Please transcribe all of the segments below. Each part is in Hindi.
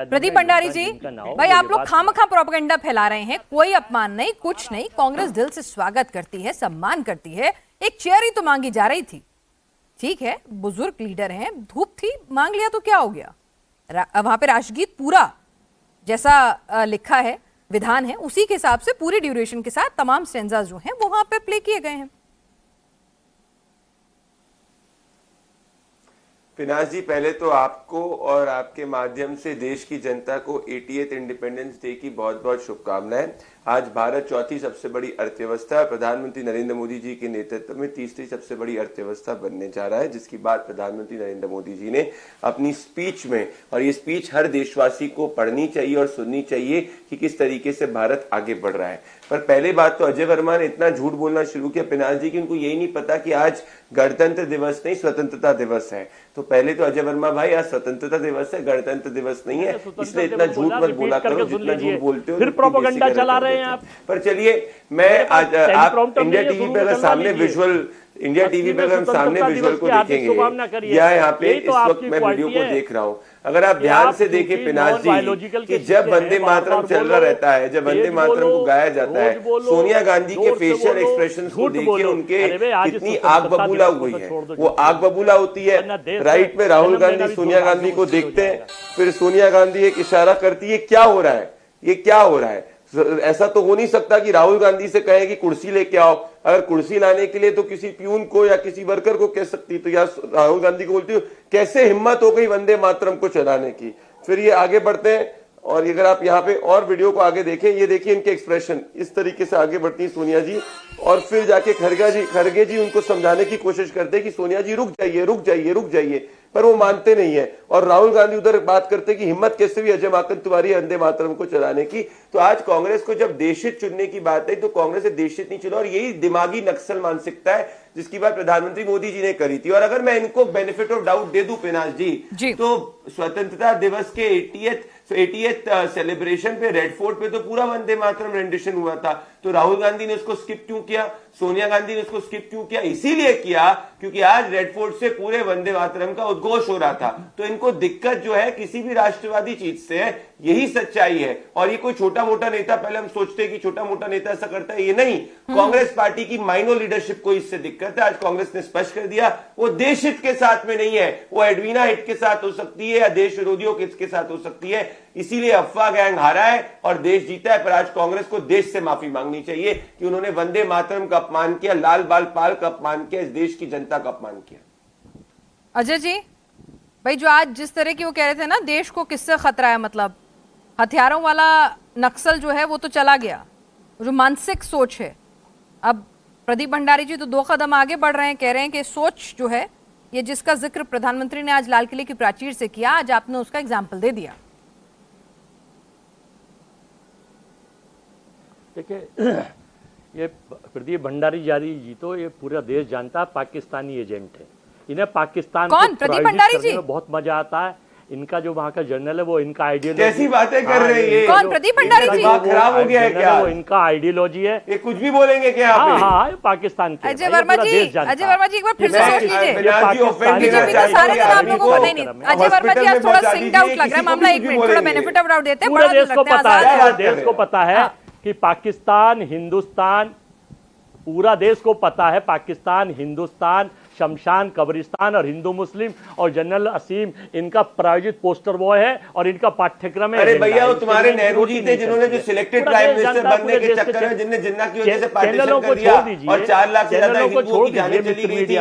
प्रदीप भंडारी जी, भाई आप लोग खामखा प्रोपेगेंडा फैला रहे हैं। कोई अपमान नहीं, कुछ नहीं। कांग्रेस दिल से स्वागत करती है, सम्मान करती है। एक चेयर ही तो मांगी जा रही थी। ठीक है, बुजुर्ग लीडर हैं, धूप थी, मांग लिया तो क्या हो गया। वहां पे राष्ट्रगीत पूरा जैसा लिखा है, विधान है, उसी के हिसाब से पूरी ड्यूरेशन के साथ तमाम स्टेंजास जो हैं वो वहां पे प्ले किए गए हैं। फिनाज जी, पहले तो आपको और आपके माध्यम से देश की जनता को 88th इंडिपेंडेंस डे की बहुत बहुत शुभकामनाएं। आज भारत चौथी सबसे बड़ी अर्थव्यवस्था, प्रधानमंत्री नरेंद्र मोदी जी के नेतृत्व में तीसरी सबसे बड़ी अर्थव्यवस्था बनने जा रहा है, जिसकी बात प्रधानमंत्री नरेंद्र मोदी जी ने अपनी स्पीच में, और ये स्पीच हर देशवासी को पढ़नी चाहिए और सुननी चाहिए कि किस तरीके से भारत आगे बढ़ रहा है। पर पहले बात तो अजय वर्मा ने इतना झूठ बोलना शुरू किया फिनाज जी कि उनको यही नहीं पता कि आज गणतंत्र दिवस नहीं, स्वतंत्रता दिवस है। तो पहले तो अजय वर्मा भाई, आज स्वतंत्रता दिवस है, गणतंत्र दिवस नहीं है, इसलिए इतना झूठ मत बोला करो जितना झूठ बोलते हो। फिर प्रोपेगेंडा चला रहे हैं आप। पर चलिए, मैं आज आप इंडिया टीवी पे अगर सामने विजुअल, इंडिया टीवी पे अगर हम सामने विजुअल को देखेंगे, या यहाँ पे इस वक्त मैं वीडियो को देख रहा हूँ, अगर आप ध्यान से देखें पिनाज जी कि जब वंदे मातरम चल रहा रहता है, जब वंदे मातरम को गाया जाता है, सोनिया गांधी के फेशियल एक्सप्रेशंस को देखिए, उनके कितनी आग बबूला हुई है। वो आग बबूला होती है। राइट में राहुल गांधी सोनिया गांधी को देखते हैं, फिर सोनिया गांधी एक इशारा करती है, क्या हो रहा है, ये क्या हो रहा है। ऐसा तो हो नहीं सकता कि राहुल गांधी से कहें कि कुर्सी लेके आओ। अगर कुर्सी लाने के लिए तो किसी प्यून को या किसी वर्कर को कह सकती, तो या राहुल गांधी को बोलती हूँ, कैसे हिम्मत हो गई वंदे मातरम को चलाने की। फिर ये आगे बढ़ते हैं, और अगर आप यहाँ पे और वीडियो को आगे देखें, ये देखिए इनके एक्सप्रेशन, इस तरीके से आगे बढ़ती है सोनिया जी, और फिर जाके खड़गे जी उनको समझाने की कोशिश करते हैं कि सोनिया जी रुक जाइए, रुक जाइए, रुक जाइए, पर वो मानते नहीं है। और राहुल गांधी उधर बात करते कि हिम्मत कैसे भी अजय माकन तुम्हारी वंदे मातरम को चलाने की। तो आज कांग्रेस को जब देशहित चुनने की बात है, तो कांग्रेस ने देशहित नहीं चुना, और यही दिमागी नक्सल मानसिकता है जिसकी बात प्रधानमंत्री मोदी जी ने करी थी। और अगर मैं इनको बेनिफिट ऑफ डाउट दे दूं पिनाज जी, तो स्वतंत्रता दिवस के 80th सेलिब्रेशन पे रेड फोर्ट पे तो पूरा वंदे मातरम रेंडिशन हुआ था। तो राहुल गांधी ने उसको स्किप क्यों किया, सोनिया गांधी ने उसको स्किप क्यों किया? इसीलिए किया क्योंकि आज रेड फोर्ट से पूरे वंदे मातरम का उद्घोष हो रहा था। तो इनको दिक्कत जो है किसी भी राष्ट्रवादी चीज से है, यही सच्चाई है। और ये कोई छोटा मोटा नेता, पहले हम सोचते हैं कि छोटा मोटा नेता ऐसा करता है, ये नहीं। कांग्रेस पार्टी की माइनर लीडरशिप को इससे दिक्कत है। आज कांग्रेस ने स्पष्ट कर दिया, वो देश हित के साथ में नहीं है, वो एडवीना हित के साथ हो सकती है या देश विरोधियों के हित के साथ हो सकती है। इसीलिए अफवाह गैंग हारा है और देश जीता है। पर आज कांग्रेस को देश से माफी मांगनी चाहिए कि उन्होंने वंदे मातरम का अपमान किया, लाल बाल पाल का अपमान किया, इस देश की जनता का अपमान किया। अजय जी भाई, जो आज जिस तरह की वो कह रहे थे ना, देश को किससे खतरा है, मतलब हथियारों वाला नक्सल जो है वो तो चला गया, जो मानसिक सोच है। अब प्रदीप भंडारी जी तो 2 कदम आगे बढ़ रहे हैं, कह रहे हैं कि सोच जो है, ये जिसका जिक्र प्रधानमंत्री ने आज लाल किले की प्राचीर से किया, आज आपने उसका एग्जाम्पल दे दिया। देखिए, ये प्रदीप भंडारी जी तो ये पूरा देश जानता है पाकिस्तानी एजेंट है। इन्हें पाकिस्तान कौन? प्रदीप भंडारी जी? बहुत मजा आता है। इनका जो वहाँ का जर्नल है वो इनका आइडियोलॉजी। कैसी बातें कर रहे हैं? कौन? प्रदीप भंडारी जी? खराब हो गया है क्या? वो इनका आइडियोलॉजी है। ये कुछ भी बोलेंगे क्या? हाँ, पाकिस्तान के। अजय वर्मा जी, एक बार फिर से सोच लीजिए। बीजेपी तो सारे दिन आप लोगों को नहीं। अजय वर्मा जी आज थोड़ा सिंक्ड आउट लग रहा है मामला। 1 मिनट, थोड़ा बेनिफिट ऑफ डाउट देते हैं। पूरे देश को पता है, देश को पता है कि पाकिस्तान, हिंदुस्तान, पूरा देश को पता है पाकिस्तान, हिंदुस्तान, शमशान, कब्रिस्तान और हिंदू मुस्लिम और जनरल असीम, इनका प्रायोजित पोस्टर वो है और इनका पाठ्यक्रम है। अरे भैया, वो तुम्हारे नेहरू जी थे जिन्होंने जो सिलेक्टेड प्राइम मिनिस्टर बनने के चक्कर में जिन्हें जिन्ना की वजह से पार्टीशन कर दिया और 4 लाख से ज्यादा हिंदुओं की जानें चली गई थी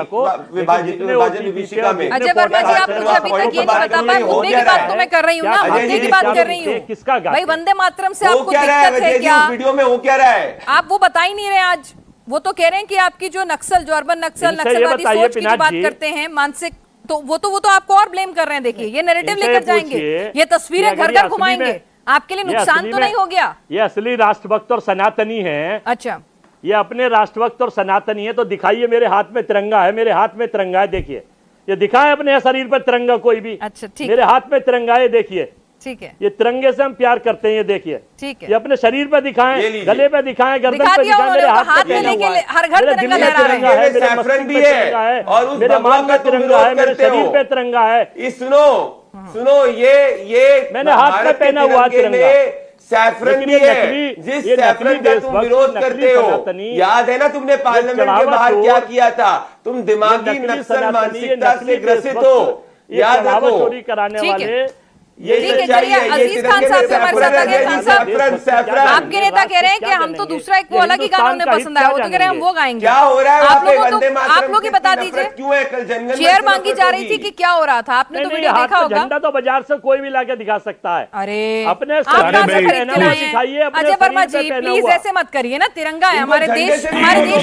विभाजन विभीषिका में। अजय वर्मा जी, आप मुझे अभी तक ये नहीं बता पाए। मुद्दे की बात तो मैं कर रही हूँ ना, मुद्दे की बात कर रही हूँ। किसका भाई, वंदे मातरम से आपको दिक्कत है क्या? वीडियो में हो क्या रहा है? आप वो बता ही नहीं रहे आज। वो तो कह रहे हैं कि आपकी जो नक्सल, जो अर्बन नक्सल, नक्सलवादी सोच की जो बात करते हैं, मानसिक, तो वो तो आपको और ब्लेम कर रहे हैं। देखिए, ये नैरेटिव लेकर जाएंगे, ये तस्वीरें घर घर घुमाएंगे। आपके लिए नुकसान तो नहीं हो गया? ये असली राष्ट्रभक्त और सनातनी है। अच्छा, ये अपने राष्ट्रभक्त और सनातनी है। तो दिखाइए, मेरे हाथ में तिरंगा है, मेरे हाथ में तिरंगा है। देखिए, ये दिखाए अपने शरीर पर तिरंगा कोई भी। अच्छा, ठीक, मेरे हाथ में तिरंगा है, देखिए। ठीक है, ये तिरंगे से हम प्यार करते हैं। ये देखिए, ठीक है। ये अपने शरीर पे दिखाएं, गले पे दिखाएं, गर्दन दिखा पे दिया दिखाएं, मेरे हाथ में लेके हर घर तिरंगा लहरा रहे हैं। सैफरन भी है और उस मेरे मांग में तिरंगा है, मेरे शरीर पे तिरंगा है। सुनो, सुनो, ये मैंने हाथ में भारत के पहना हुआ तिरंगे तिरंगा। में सैफरन भी है, जिस सैफरन का तुम विरोध करते हो। याद है ना तुमने पार्लियामेंट के बाहर क्या किया था? तुम दिमागी नक्सल मानसिकता से ग्रसित हो, याद रखो। चोरी कराने वाले अजीज खान साहब से हमारे साथ आगे। खान साहब, आपके नेता कह रहे हैं कि हम तो दूसरा एक वो अलग ही गाना उन्हें पसंद आया, वो तो कह रहे हैं हम वो गाएंगे। क्या हो रहा है? आप लोग ही बता दीजिए, क्यों है? कल जंगल चेयर मांगी जा रही थी कि क्या हो रहा था? आपने तो वीडियो देखा होगा। झंडा तो बाजार से कोई भी लाके दिखा सकता है। अरे अपने अजय वर्मा जी, प्लीज ऐसे मत करिए ना। तिरंगा है हमारे देश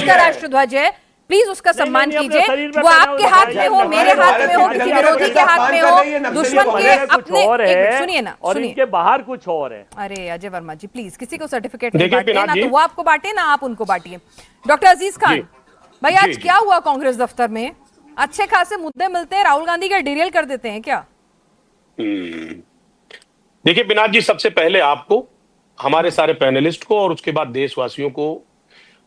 का राष्ट्रध्वज है, प्लीज उसका सम्मान कीजिए। वो आपके हाथ में हो, मेरे हाथ में हो, किसी विरोधी के हाथ में हो, दुश्मन के अपने। सुनिए ना, और इनके बाहर कुछ और है। अरे अजय वर्मा जी, प्लीज किसी को सर्टिफिकेट नहीं बांटिए, ना तो वो आपको बांटे ना आप उनको बांटिए। डॉक्टर अजीज खान भाई, आज क्या हुआ कांग्रेस दफ्तर में? अच्छे खासे मुद्दे मिलते हैं, राहुल गांधी का डिरेल कर देते हैं क्या? देखिए पिनाक जी, सबसे पहले आपको, हमारे सारे पैनलिस्ट को और उसके बाद देशवासियों को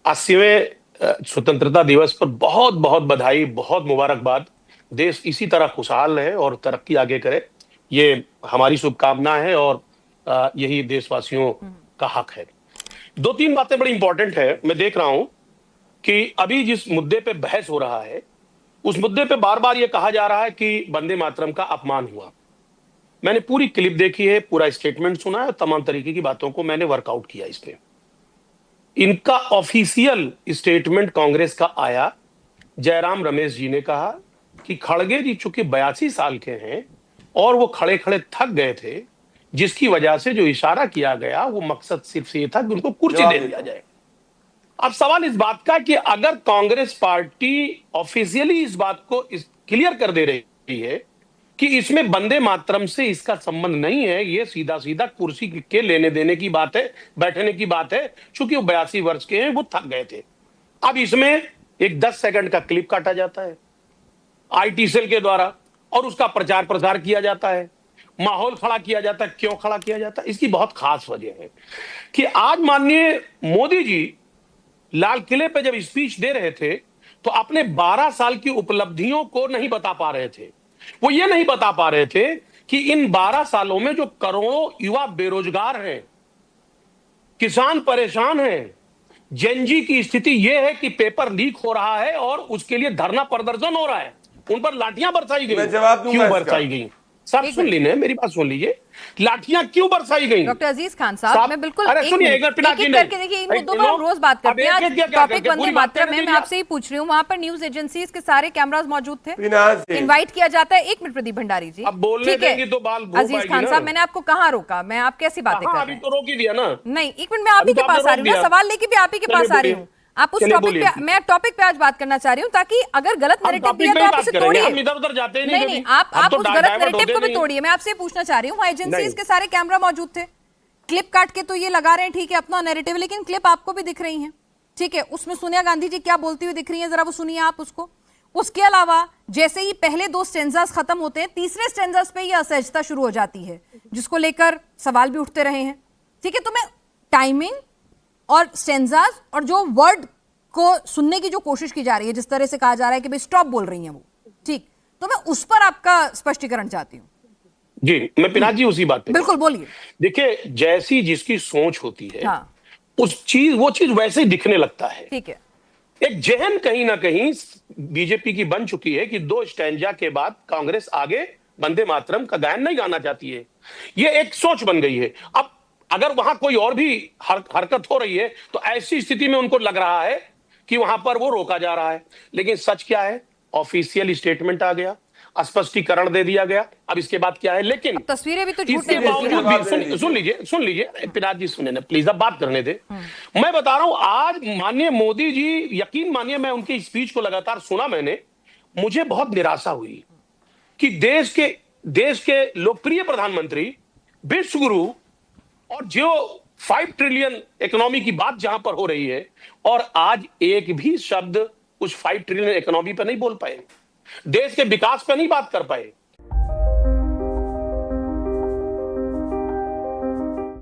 80वें स्वतंत्रता दिवस पर बहुत बहुत बधाई, बहुत मुबारकबाद। देश इसी तरह खुशहाल रहे और तरक्की आगे करे, ये हमारी शुभकामना है और यही देशवासियों का हक है। 2-3 बातें बड़ी इंपॉर्टेंट है। मैं देख रहा हूं कि अभी जिस मुद्दे पे बहस हो रहा है, उस मुद्दे पे बार बार ये कहा जा रहा है कि वंदे मातरम का अपमान हुआ। मैंने पूरी क्लिप देखी है, पूरा स्टेटमेंट सुना है, तमाम तरीके की बातों को मैंने वर्कआउट किया इस पे। इनका ऑफिशियल स्टेटमेंट कांग्रेस का आया, जयराम रमेश जी ने कहा कि खड़गे जी चूंकि 82 साल के हैं और वो खड़े खड़े थक गए थे, जिसकी वजह से जो इशारा किया गया वो मकसद सिर्फ ये था कि उनको कुर्सी दे दिया जाए। अब सवाल इस बात का कि अगर कांग्रेस पार्टी ऑफिशियली इस बात को क्लियर कर दे रही है कि इसमें वंदे मातरम से इसका संबंध नहीं है, ये सीधा सीधा कुर्सी के लेने देने की बात है, बैठने की बात है, क्योंकि वो 82 वर्ष के हैं, वो थक गए थे। अब इसमें एक 10 सेकंड का क्लिप काटा जाता है आईटी सेल के द्वारा और उसका प्रचार प्रसार किया जाता है, माहौल खड़ा किया जाता है। क्यों खड़ा किया जाता है? इसकी बहुत खास वजह है कि आज माननीय मोदी जी लाल किले पे जब स्पीच दे रहे थे तो अपने 12 साल की उपलब्धियों को नहीं बता पा रहे थे। वो ये नहीं बता पा रहे थे कि इन 12 सालों में जो करोड़ों युवा बेरोजगार हैं, किसान परेशान हैं, जेनजी की स्थिति यह है कि पेपर लीक हो रहा है और उसके लिए धरना प्रदर्शन हो रहा है, उन पर लाठियां बरसाई गई। क्यों बरसाई गई? सर सुन लीजिए, मेरी बात सुन लीजिए, लाठियां क्यों बरसाई गई? डॉक्टर अजीज खान साहब, मैं बिल्कुल अरे सुनिए, एक करके देखिए, इन मुद्दों पर हम रोज बात करते हैं। आज टॉपिक वंदे मातरम में मैं आपसे ही पूछ रही हूँ, वहां पर न्यूज एजेंसीज के सारे कैमरास मौजूद थे, इनवाइट किया जाता है। 1 मिनट प्रदीप भंडारी जी, ठीक है अजीज खान साहब, मैंने आपको कहाँ रोका? मैं आप कैसी बातें कर रहे हैं? तो रोक ही दिया ना। नहीं, 1 मिनट, मैं आप ही के पास आ रही हूँ, सवाल लेके भी आप ही के पास आ रही हूँ। आप उस टॉपिक पे, मैं टॉपिक पे आज बात करना चाह रही हूँ, ताकि अगर गलत नैरेटिव दिया तो आप इसे तोड़िए। इधर-उधर जाते नहीं नहीं, आप उस गलत नैरेटिव को भी तोड़िए। मैं आपसे पूछना चाह रही हूँ, वहाँ एजेंसीज के सारे कैमरा मौजूद थे, क्लिप काट के तो ये लगा रहे हैं, ठीक है, अपना नैरेटिव, लेकिन क्लिप आपको भी दिख रही है, ठीक है, उसमें सोनिया गांधी जी क्या बोलती हुई दिख रही है, जरा वो सुनिए आप उसको। उसके अलावा जैसे ही पहले 2 स्टेंजास खत्म होते हैं, तीसरे स्टेंजास पे ये असहजता शुरू हो जाती है, जिसको लेकर सवाल भी उठते रहे हैं, ठीक है। तो मैं टाइमिंग और स्टेंजास और जो वर्ड को सुनने की जो कोशिश की जा रही है, जिस तरह से कहा जा रहा है कि भाई स्टॉप बोल रही हैं वो, ठीक, तो मैं उस पर आपका स्पष्टीकरण चाहती हूँ। जी, मैं पिनाक जी उसी बात पे, बिल्कुल बोलिए। देखिए, जैसी जिसकी सोच होती है, हाँ, वो चीज वैसे ही दिखने लगता है, ठीक है। एक जहन कहीं ना कहीं बीजेपी की बन चुकी है कि 2 स्टैंजा के बाद कांग्रेस आगे वंदे मातरम का गायन नहीं गाना चाहती है, ये एक सोच बन गई है। अब अगर वहां कोई और भी हरकत हो रही है तो ऐसी स्थिति में उनको लग रहा है कि वहां पर वो रोका जा रहा है, लेकिन सच क्या है? ऑफिशियल स्टेटमेंट आ गया, स्पष्टीकरण दे दिया गया। अब इसके बाद क्या है? लेकिन तस्वीरें भी तो झूठ इसके बावजूद भी सुन लीजिए पिनाक जी, सुने ना प्लीज, अब बात करने दे। मैं बता रहा हूं, आज माननीय मोदी जी, यकीन मानिए, मैं उनकी स्पीच को लगातार सुना मैंने, मुझे बहुत निराशा हुई कि देश के लोकप्रिय प्रधानमंत्री, विश्व गुरु, और जो 5 ट्रिलियन इकोनॉमी की बात जहां पर हो रही है, और आज एक भी शब्द उस 5 ट्रिलियन इकोनॉमी पर नहीं बोल पाए, देश के विकास पर नहीं बात कर पाए,